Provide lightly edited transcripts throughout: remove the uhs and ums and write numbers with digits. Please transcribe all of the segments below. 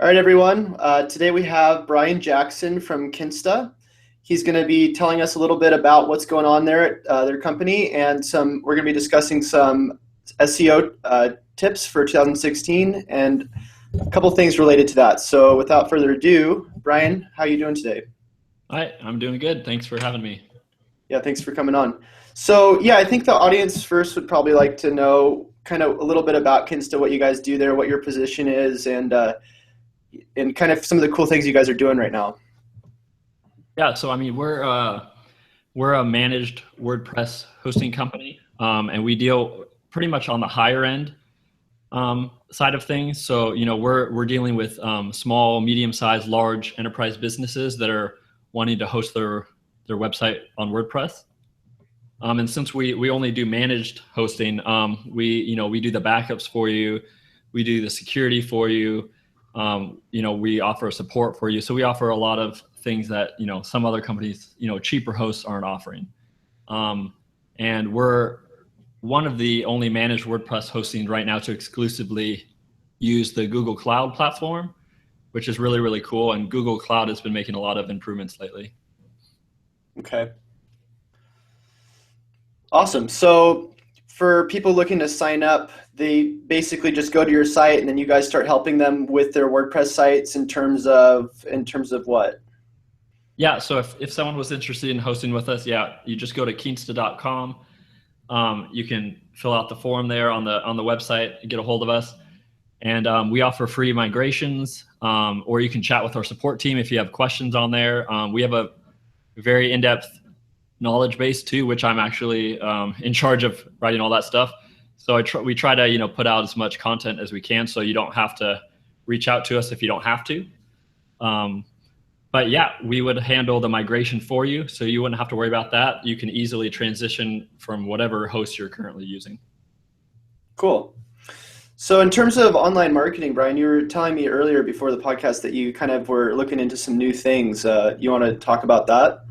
All right, everyone. Today we have Brian Jackson from Kinsta. He's going to be telling us a little bit about what's going on there at their company, and we're going to be discussing some SEO tips for 2016 and a couple things related to that. So without further ado, Brian, how are you doing today? Hi, I'm doing good. Thanks for having me. Yeah, thanks for coming on. So yeah, I think the audience first would probably like to know kind of a little bit about Kinsta, what you guys do there, what your position is, and kind of some of the cool things you guys are doing right now. Yeah, so I mean, we're a managed WordPress hosting company, and we deal pretty much on the higher end side of things. So we're dealing with small, medium-sized, large enterprise businesses that are wanting to host their website on WordPress. And since we only do managed hosting, we do the backups for you, we do the security for you. We offer support for you. So we offer a lot of things that, some other companies, cheaper hosts aren't offering. And we're one of the only managed WordPress hosting right now to exclusively use the Google Cloud platform, which is really, really cool. And Google Cloud has been making a lot of improvements lately. Okay. Awesome. So for people looking to sign up, they basically just go to your site and then you guys start helping them with their WordPress sites in terms of what? Yeah, so if someone was interested in hosting with us, you just go to kinsta.com. You can fill out the form there on the website and get a hold of us. And we offer free migrations, or you can chat with our support team if you have questions on there. We have a very in-depth knowledge base too, which I'm actually in charge of writing all that stuff. So we try to put out as much content as we can, so you don't have to reach out to us if you don't have to. But yeah, we would handle the migration for you, so you wouldn't have to worry about that. You can easily transition from whatever host you're currently using. Cool. So in terms of online marketing, Brian, you were telling me earlier before the podcast that you kind of were looking into some new things. You want to talk about that?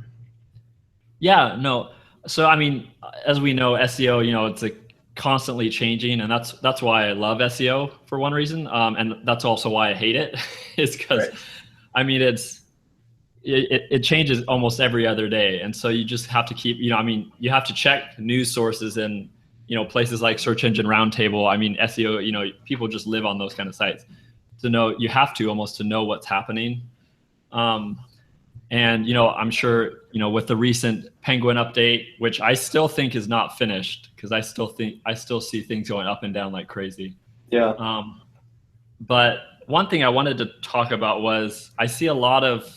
Yeah, no. So I mean, as we know, SEO, it's constantly changing, and that's why I love SEO for one reason, and that's also why I hate it, is because, right. I mean, it changes almost every other day, and so you just have to keep, you have to check news sources and places like Search Engine Roundtable. I mean, SEO, people just live on those kind of sites to know. You have to almost to know what's happening. And, I'm sure, with the recent Penguin update, which I still think is not finished, because I still see things going up and down like crazy. Yeah. But one thing I wanted to talk about was I see a lot of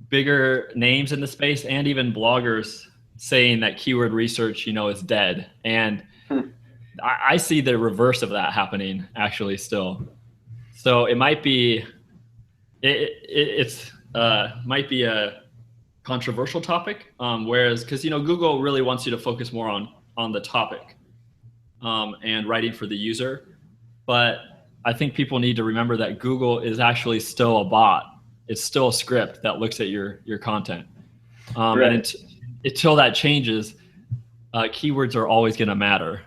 bigger names in the space and even bloggers saying that keyword research, is dead. And I see the reverse of that happening actually still. So it might be, might be a controversial topic, whereas because Google really wants you to focus more on the topic and writing for the user, but I think people need to remember that Google is actually still a bot. It's still a script that looks at your content, Right. And until that changes, keywords are always going to matter,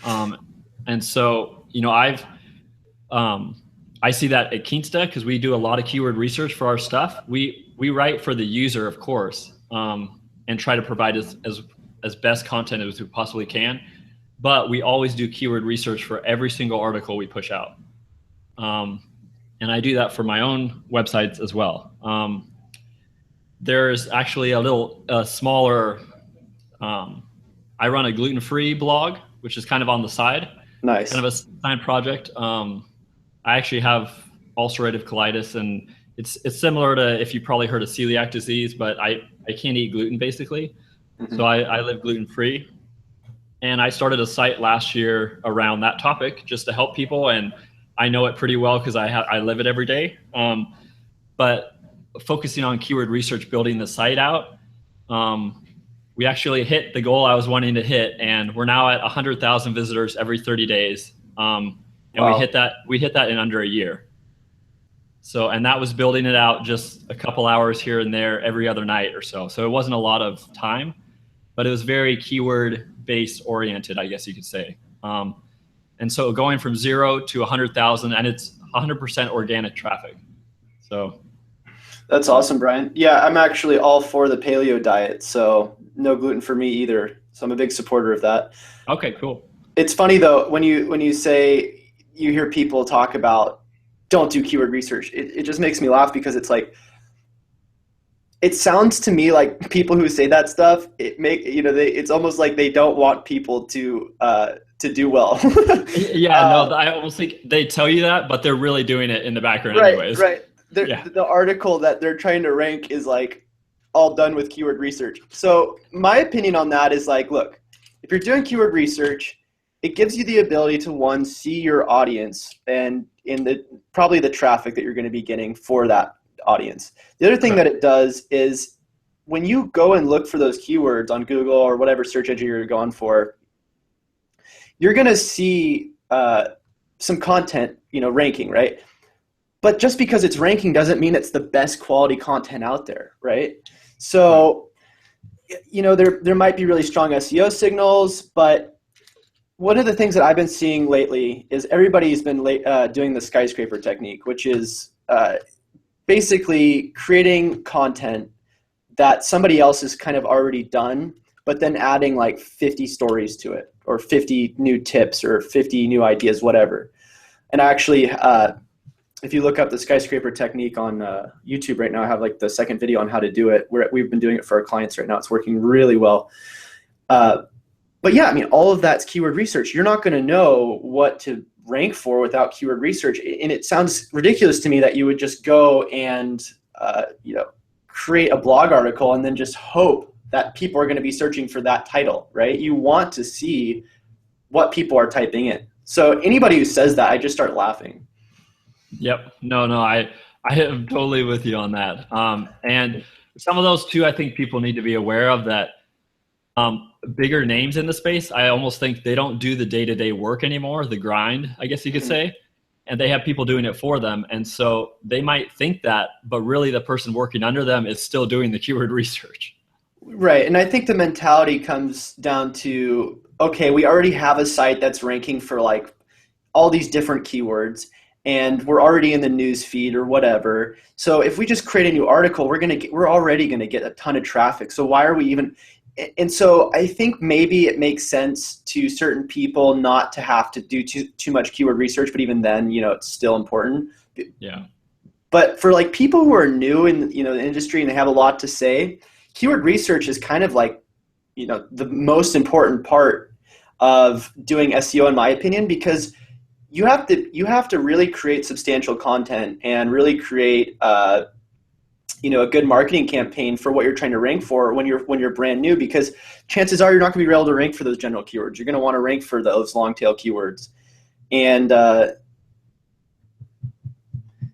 and so I see that at Kinsta because we do a lot of keyword research for our stuff. We write for the user, of course, and try to provide as best content as we possibly can. But we always do keyword research for every single article we push out. And I do that for my own websites as well. There's actually a smaller, I run a gluten-free blog, which is kind of on the side. Nice. Kind of a side project. I actually have ulcerative colitis, and it's similar to, if you probably heard of celiac disease, but I can't eat gluten basically. Mm-hmm. So I live gluten-free. And I started a site last year around that topic just to help people. And I know it pretty well because I live it every day. But focusing on keyword research, building the site out, we actually hit the goal I was wanting to hit. And we're now at 100,000 visitors every 30 days. And wow. we hit that in under a year. So, and that was building it out just a couple hours here and there every other night or so. So it wasn't a lot of time, but it was very keyword based oriented, I guess you could say. And so going from 0 to 100,000, and it's 100% organic traffic. So That's awesome, Brian. Yeah, I'm actually all for the paleo diet, so no gluten for me either. So I'm a big supporter of that. okay, cool. It's funny though when you say you hear people talk about don't do keyword research. It just makes me laugh because it's like it sounds to me like people who say that stuff. It's almost like they don't want people to do well. Yeah, no, I almost think they tell you that, but they're really doing it in the background Right, anyways. right. Yeah. The article that they're trying to rank is like all done with keyword research. So my opinion on that is like, look, if you're doing keyword research, it gives you the ability to one, see your audience and probably the traffic that you're going to be getting for that audience. The other thing that it does is when you go and look for those keywords on Google or whatever search engine you're going for, you're going to see some content, ranking, right? But just because it's ranking doesn't mean it's the best quality content out there, right? So, there might be really strong SEO signals, but one of the things that I've been seeing lately is everybody's been doing the skyscraper technique, which is basically creating content that somebody else has kind of already done, but then adding like 50 stories to it or 50 new tips or 50 new ideas, whatever. And actually, if you look up the skyscraper technique on YouTube right now, I have like the second video on how to do it. We've been doing it for our clients right now. It's working really well. But yeah, I mean, all of that's keyword research. You're not going to know what to rank for without keyword research. And it sounds ridiculous to me that you would just go and, create a blog article and then just hope that people are going to be searching for that title, right? You want to see what people are typing in. So anybody who says that, I just start laughing. Yep. No, I am totally with you on that. And some of those too, I think people need to be aware of that. Bigger names in the space, I almost think they don't do the day-to-day work anymore, the grind, I guess you could say, and they have people doing it for them. And so they might think that, but really the person working under them is still doing the keyword research. Right. And I think the mentality comes down to, okay, we already have a site that's ranking for like all these different keywords and we're already in the news feed or whatever. So if we just create a new article, we're already going to get a ton of traffic. So why are we even? And so I think maybe it makes sense to certain people not to have to do too much keyword research, but even then, it's still important. Yeah. But for like people who are new in the industry and they have a lot to say, keyword research is kind of like the most important part of doing SEO, in my opinion, because you have to really create substantial content and really create a good marketing campaign for what you're trying to rank for when you're brand new, because chances are you're not going to be able to rank for those general keywords. You're going to want to rank for those long tail keywords. And I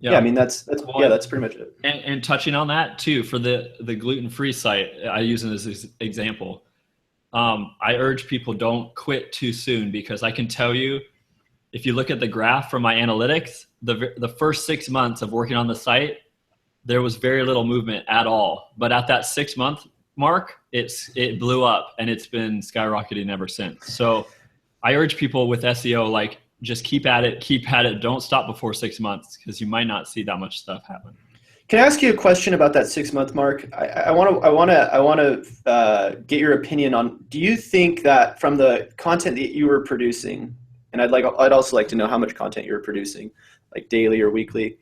mean that's pretty much it. And touching on that too, for the gluten-free site, I use it as an example. I urge people don't quit too soon, because I can tell you, if you look at the graph from my analytics, the first 6 months of working on the site, there was very little movement at all. But at that 6 month mark, it blew up and it's been skyrocketing ever since. So I urge people with SEO, like, just keep at it. Don't stop before 6 months, because you might not see that much stuff happen. Can I ask you a question about that 6 month mark? I want to get your opinion on. Do you think that from the content that you were producing, and I'd also like to know how much content you were producing, like daily or weekly.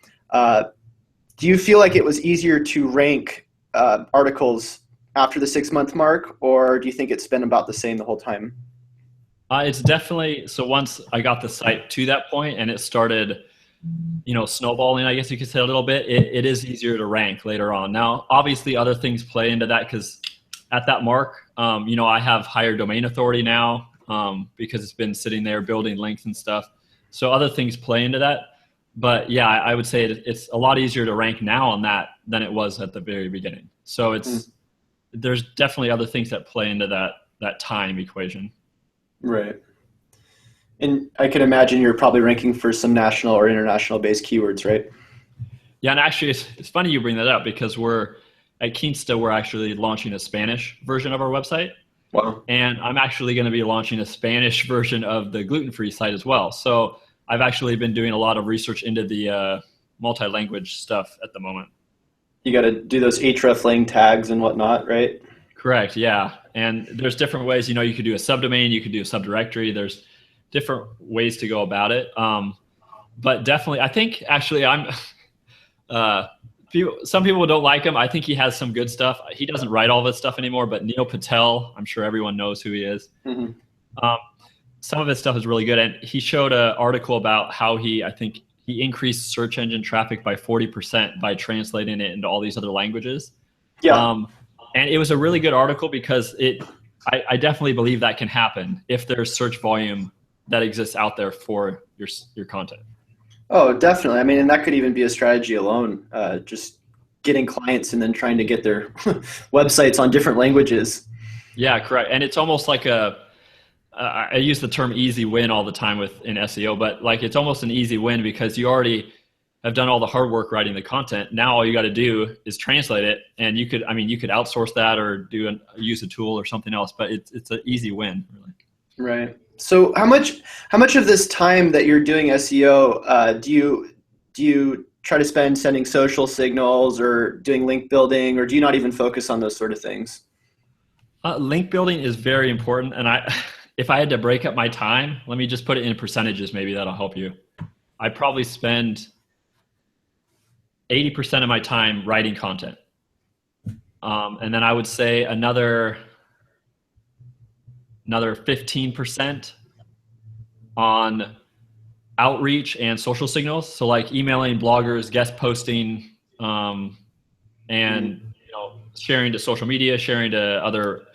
Do you feel like it was easier to rank articles after the 6 month mark, or do you think it's been about the same the whole time? It's definitely, so once I got the site to that point and it started, snowballing, I guess you could say, a little bit, it is easier to rank later on. Now, obviously other things play into that, because at that mark, I have higher domain authority now, because it's been sitting there building links and stuff. So other things play into that. But yeah, I would say it's a lot easier to rank now on that than it was at the very beginning. So there's definitely other things that play into that time equation. Right. And I can imagine you're probably ranking for some national or international based keywords, right? Yeah, and actually it's funny you bring that up, because at Kinsta, we're actually launching a Spanish version of our website. Wow. And I'm actually going to be launching a Spanish version of the gluten-free site as well. So I've actually been doing a lot of research into the multi-language stuff at the moment. You got to do those hreflang tags and whatnot, right? Correct. Yeah. And there's different ways, you could do a subdomain, you could do a subdirectory. There's different ways to go about it. But definitely, I think actually some people don't like him. I think he has some good stuff. He doesn't write all this stuff anymore, but Neil Patel, I'm sure everyone knows who he is. Mm-hmm. Some of his stuff is really good. And he showed an article about how I think he increased search engine traffic by 40% by translating it into all these other languages. Yeah. And it was a really good article because I definitely believe that can happen if there's search volume that exists out there for your content. Oh, definitely. I mean, and that could even be a strategy alone, just getting clients and then trying to get their websites on different languages. Yeah, correct. And it's almost like I use the term easy win all the time in SEO, but like it's almost an easy win because you already have done all the hard work writing the content. Now all you got to do is translate it, and you could outsource that or use a tool or something else, but it's an easy win, really. Right. So how much of this time that you're doing SEO do you try to spend sending social signals or doing link building, or do you not even focus on those sort of things? Link building is very important, and if I had to break up my time, let me just put it in percentages. Maybe that'll help you. I probably spend 80% of my time writing content, and then I would say another 15% on outreach and social signals. So like emailing bloggers, guest posting, and sharing to social media, sharing to other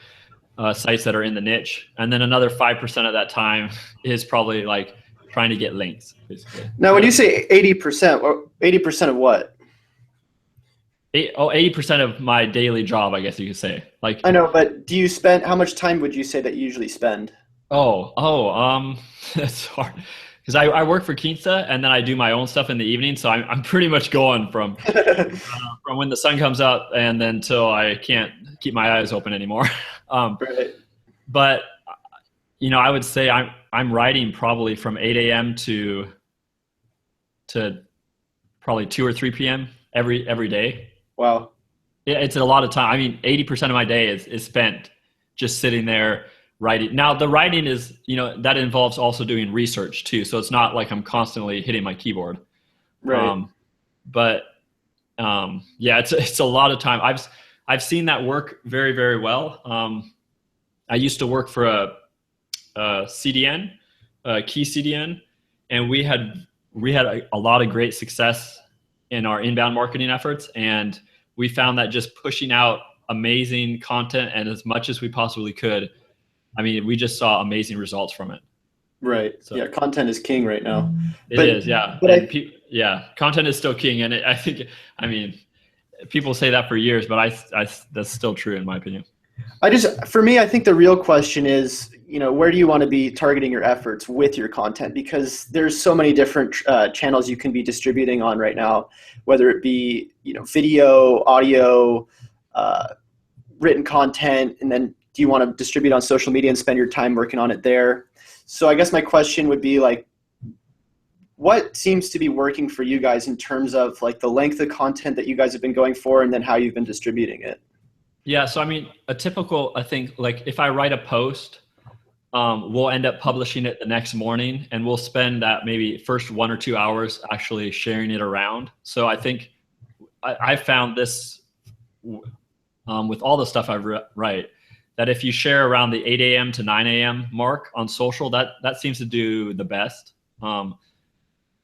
sites that are in the niche. And then another 5% of that time is probably like trying to get links, basically. Now, when you say 80%, 80% of what? 80% of my daily job, I guess you could say. Like, I know, but how much time would you say that you usually spend? That's hard. Because I work for Kinsta and then I do my own stuff in the evening. So I'm pretty much going from when the sun comes up and then till I can't keep my eyes open anymore. Right. But, I would say I'm writing probably from 8 a.m. to probably 2 or 3 p.m. every day. Wow. Yeah, it's a lot of time. I mean, 80% of my day is spent just sitting there writing. Now, the writing is, that involves also doing research too. So it's not like I'm constantly hitting my keyboard. Right. Yeah, it's a lot of time. I've seen that work very, very well. I used to work for a CDN, a key CDN, and we had a lot of great success in our inbound marketing efforts. And we found that just pushing out amazing content and as much as we possibly could, we just saw amazing results from it. Right. So, yeah, content is king right now. It is, yeah. But content is still king. And I think, people say that for years, but that's still true in my opinion. For me, I think the real question is, where do you want to be targeting your efforts with your content? Because there's so many different channels you can be distributing on right now, whether it be, video, audio, written content, and then do you want to distribute on social media and spend your time working on it there? So I guess my question would be like, what seems to be working for you guys in terms of like the length of content that you guys have been going for and then how you've been distributing it? Yeah, so I think like if I write a post, we'll end up publishing it the next morning and we'll spend that maybe first 1 or 2 hours actually sharing it around. So I think I found this with all the stuff I write, that if you share around the 8 a.m. to 9 a.m. mark on social, that seems to do the best.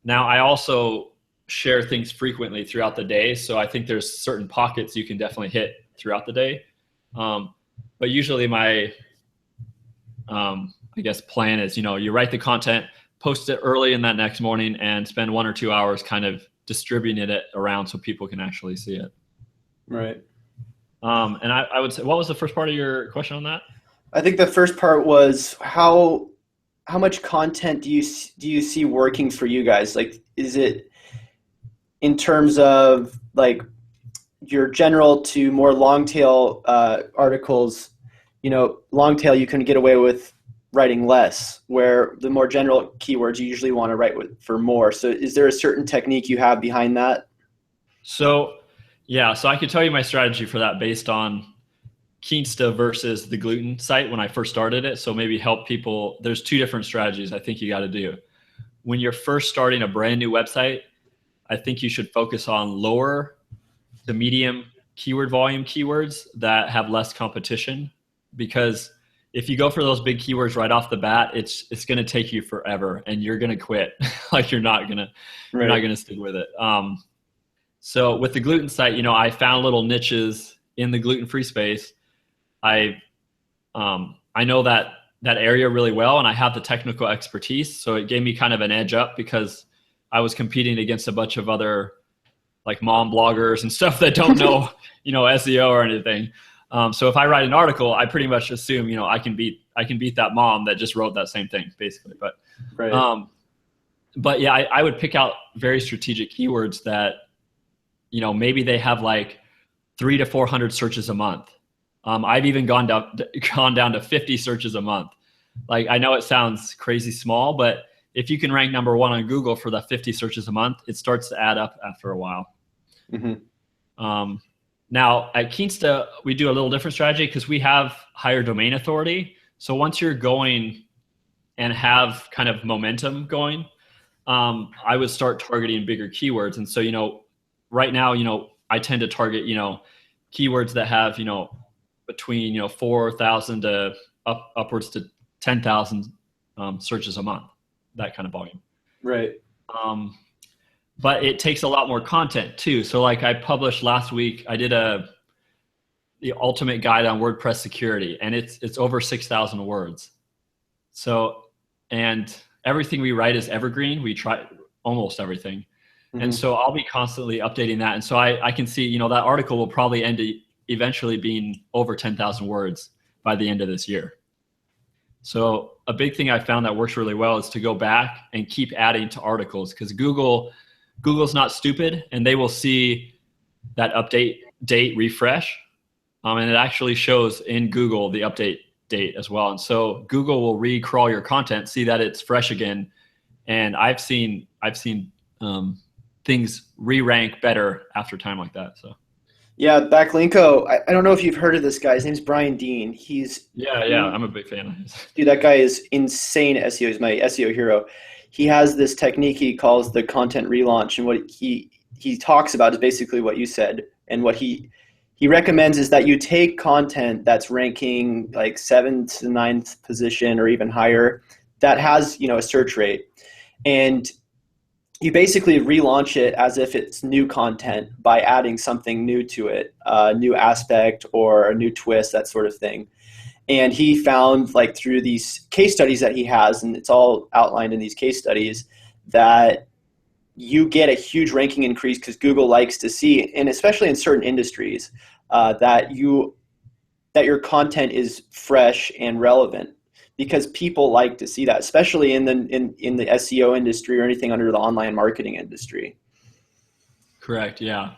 Now I also share things frequently throughout the day. So I think there's certain pockets you can definitely hit throughout the day. But usually my, I guess plan is, you write the content, post it early in that next morning and spend 1 or 2 hours kind of distributing it around so people can actually see it. Right. And I would say, what was the first part of your question on that? I think the first part was how much content do you see working for you guys? Like, is it in terms of like your general to more long tail articles? Long tail you can get away with writing less, where the more general keywords you usually want to write for more. So is there a certain technique you have behind that? So yeah, so I could tell you my strategy for that based on Kinsta versus the gluten site when I first started it. So maybe help people. There's two different strategies I think you got to do. When you're first starting a brand new website, I think you should focus on lower to medium keyword volume keywords that have less competition, because if you go for those big keywords right off the bat, it's going to take you forever and you're going to quit. Like you're not Right. going to stick with it. So with the gluten site, I found little niches in the gluten-free space. I know that area really well, and I have the technical expertise. So it gave me kind of an edge up because I was competing against a bunch of other like mom bloggers and stuff that don't know, SEO or anything. So if I write an article, I pretty much assume, I can beat that mom that just wrote that same thing basically. Right. But yeah, I would pick out very strategic keywords that, maybe they have like 300 to 400 searches a month. I've even gone down to 50 searches a month. Like, I know it sounds crazy small, but if you can rank number one on Google for the 50 searches a month, it starts to add up after a while. Mm-hmm. Now at Kinsta, we do a little different strategy because we have higher domain authority. So once you're going and have kind of momentum going, I would start targeting bigger keywords. And so, right now, I tend to target, keywords that have, between, 4,000 to upwards to 10,000 searches a month, that kind of volume. Right. But it takes a lot more content too. So like I published last week, I did the ultimate guide on WordPress security, and it's over 6,000 words. So, and everything we write is evergreen. We try almost everything. Mm-hmm. And so I'll be constantly updating that. And so I can see, that article will probably end eventually being over 10,000 words by the end of this year. So a big thing I found that works really well is to go back and keep adding to articles, because Google's not stupid, and they will see that update date refresh. And it actually shows in Google the update date as well. And so Google will re-crawl your content, see that it's fresh again. And I've seen things re-rank better after time like that. So yeah, Backlinko. I don't know if you've heard of this guy. His name's Brian Dean. Yeah, I'm a big fan of his. Dude, that guy is insane at SEO. He's my SEO hero. He has this technique he calls the content relaunch, and what he talks about is basically what you said. And what he recommends is that you take content that's ranking like 7th to 9th position or even higher, that has, a search rate, and you basically relaunch it as if it's new content by adding something new to it, a new aspect or a new twist, that sort of thing. And he found, like, through these case studies that he has, and it's all outlined in these case studies, that you get a huge ranking increase because Google likes to see, and especially in certain industries, that your content is fresh and relevant, because people like to see that, especially in the SEO industry or anything under the online marketing industry. Correct. Yeah.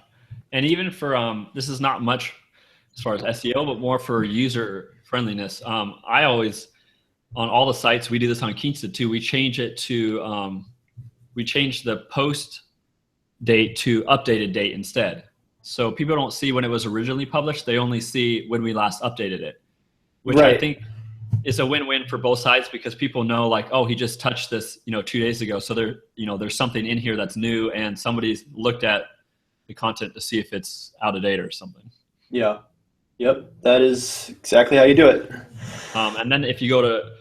And even for, this is not much as far as SEO, but more for user friendliness. I always, on all the sites, we do this on Kinsta too. We change it to, we change the post date to updated date instead. So people don't see when it was originally published. They only see when we last updated it, which Right. I think is a win-win for both sides, because people know, like, oh, he just touched this, 2 days ago. So there's something in here that's new, and somebody's looked at the content to see if it's out of date or something. Yeah. Yep. That is exactly how you do it. And then if you go to,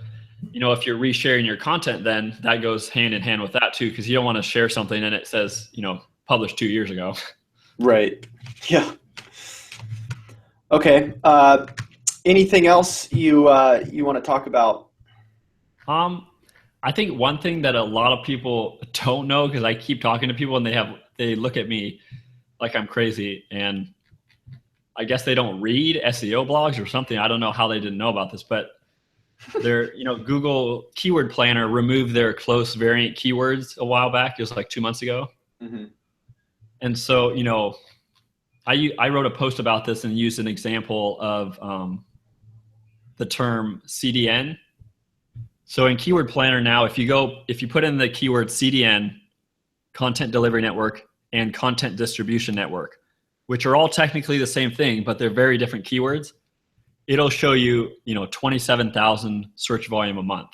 if you're resharing your content, then that goes hand in hand with that too, because you don't want to share something and it says, published 2 years ago. Right. Yeah. Okay. Anything else you want to talk about? I think one thing that a lot of people don't know, because I keep talking to people and they look at me like I'm crazy, and I guess they don't read SEO blogs or something. I don't know how they didn't know about this, but Google Keyword Planner removed their close variant keywords a while back. It was like 2 months ago. Mm-hmm. And so, I wrote a post about this and used an example of the term CDN. So in Keyword Planner now, if you put in the keyword CDN, Content Delivery Network, and Content Distribution Network, which are all technically the same thing, but they're very different keywords, it'll show you, 27,000 search volume a month.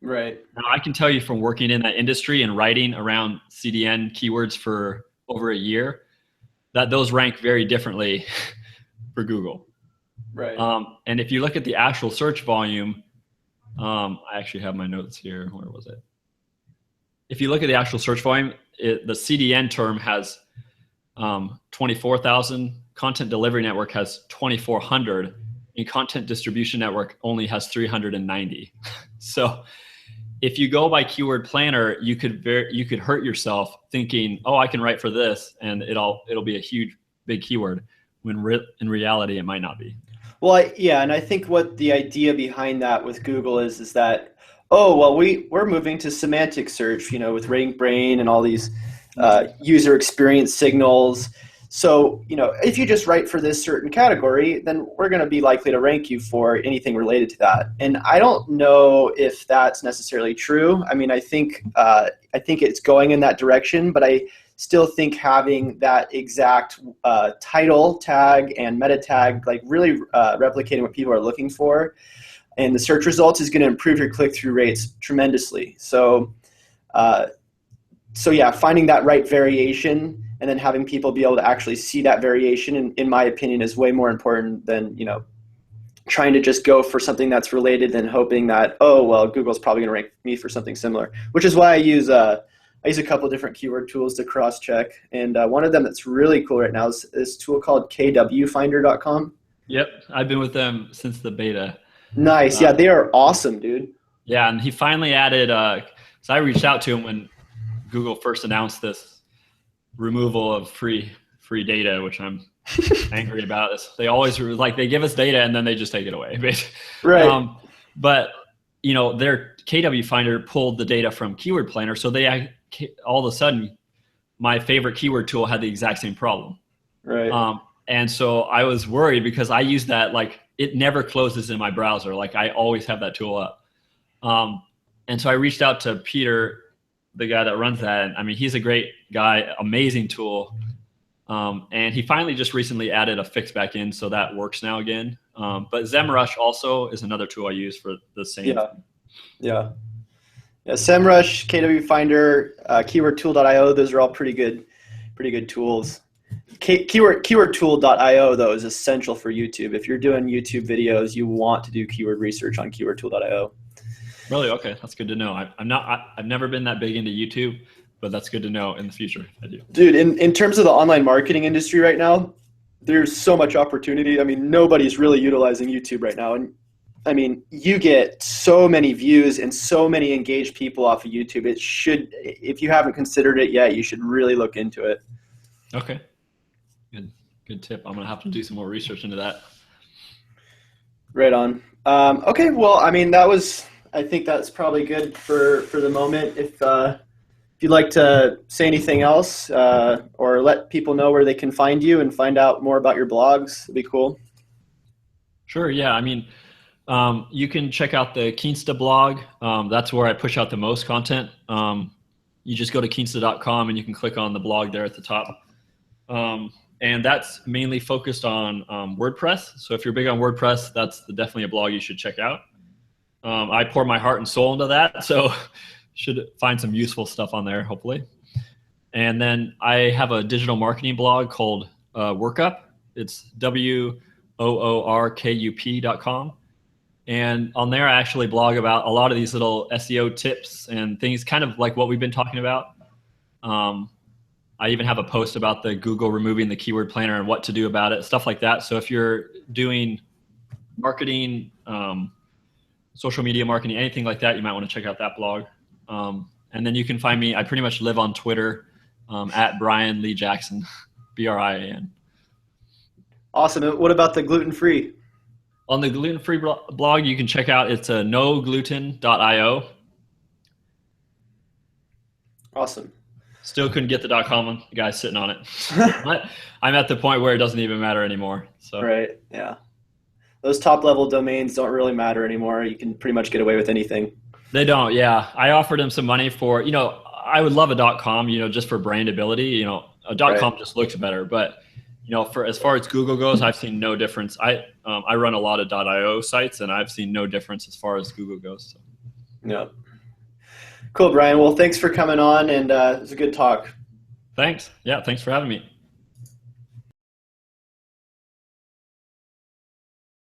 Right. Now, I can tell you from working in that industry and writing around CDN keywords for over a year that those rank very differently for Google. Right. And if you look at the actual search volume, I actually have my notes here. Where was it? If you look at the actual search volume, the CDN term has 24,000. Content Delivery Network has 2,400. And Content Distribution Network only has 390. So if you go by Keyword Planner, you could hurt yourself thinking, oh, I can write for this, and it'll be a huge, big keyword, when in reality it might not be. Well, yeah, and I think what the idea behind that with Google is that, oh, well, we're moving to semantic search, with RankBrain and all these user experience signals. So, if you just write for this certain category, then we're going to be likely to rank you for anything related to that. And I don't know if that's necessarily true. I mean, I think it's going in that direction, but I still think having that exact title tag and meta tag, like really replicating what people are looking for, and the search results is going to improve your click-through rates tremendously. So yeah, finding that right variation and then having people be able to actually see that variation, in my opinion, is way more important than, trying to just go for something that's related and hoping that, oh, well, Google's probably going to rank me for something similar, which is why I use a couple of different keyword tools to cross-check. And one of them that's really cool right now is this tool called kwfinder.com. Yep, I've been with them since the beta. Nice. Yeah, they are awesome, dude. Yeah, and he finally added, so I reached out to him when Google first announced this removal of free data, which I'm angry about. They always they give us data and then they just take it away. Right. But their KW Finder pulled the data from Keyword Planner, so they all of a sudden, my favorite keyword tool had the exact same problem. Right. And so I was worried because I use that, it never closes in my browser. I always have that tool up. And so I reached out to Peter, the guy that runs that. I mean, he's a great guy, amazing tool. And he finally just recently added a fix back in, so that works now again. But SEMrush also is another tool I use for the same. Yeah. SEMrush, KW Finder, keywordtool.io, those are all pretty good tools. Keywordtool.io, though, is essential for YouTube. If you're doing YouTube videos, you want to do keyword research on keywordtool.io. Really? Okay, that's good to know. I've never been that big into YouTube, but that's good to know in the future if I do. Dude, in terms of the online marketing industry right now, there's so much opportunity. I mean, nobody's really utilizing YouTube right now. And I mean, you get so many views and so many engaged people off of YouTube. It should, if you haven't considered it yet, you should really look into it. Okay. Good tip. I'm going to have to do some more research into that. Right on. Okay. Well, I mean, I think that's probably good for the moment. If you'd like to say anything else or let people know where they can find you and find out more about your blogs, it'd be cool. Sure. Yeah. I mean, you can check out the Kinsta blog. That's where I push out the most content. You just go to kinsta.com and you can click on the blog there at the top. And that's mainly focused on WordPress. So if you're big on WordPress, that's definitely a blog you should check out. I pour my heart and soul into that, so should find some useful stuff on there, hopefully. And then I have a digital marketing blog called Workup. It's WOORKUP.com. And on there, I actually blog about a lot of these little SEO tips and things, kind of like what we've been talking about. I even have a post about the Google removing the keyword planner and what to do about it, stuff like that. So if you're doing marketing, social media marketing, anything like that, you might want to check out that blog. And then you can find me. I pretty much live on Twitter at Brian Lee Jackson, BRIAN. Awesome. And what about the gluten-free? On the gluten-free blog, you can check out, it's nogluten.io. Awesome. Still couldn't get the .com. The guy's sitting on it. I'm at the point where it doesn't even matter anymore. So. Right. Yeah. Those top level domains don't really matter anymore. You can pretty much get away with anything. They don't. Yeah, I offered them some money for, I would love a .com, just for brandability. A Right. .com just looks better, but for as far as Google goes, I've seen no difference. I run a lot of .io sites, and I've seen no difference as far as Google goes. So. Yeah. Cool, Brian. Well, thanks for coming on, and it was a good talk. Thanks. Yeah, thanks for having me.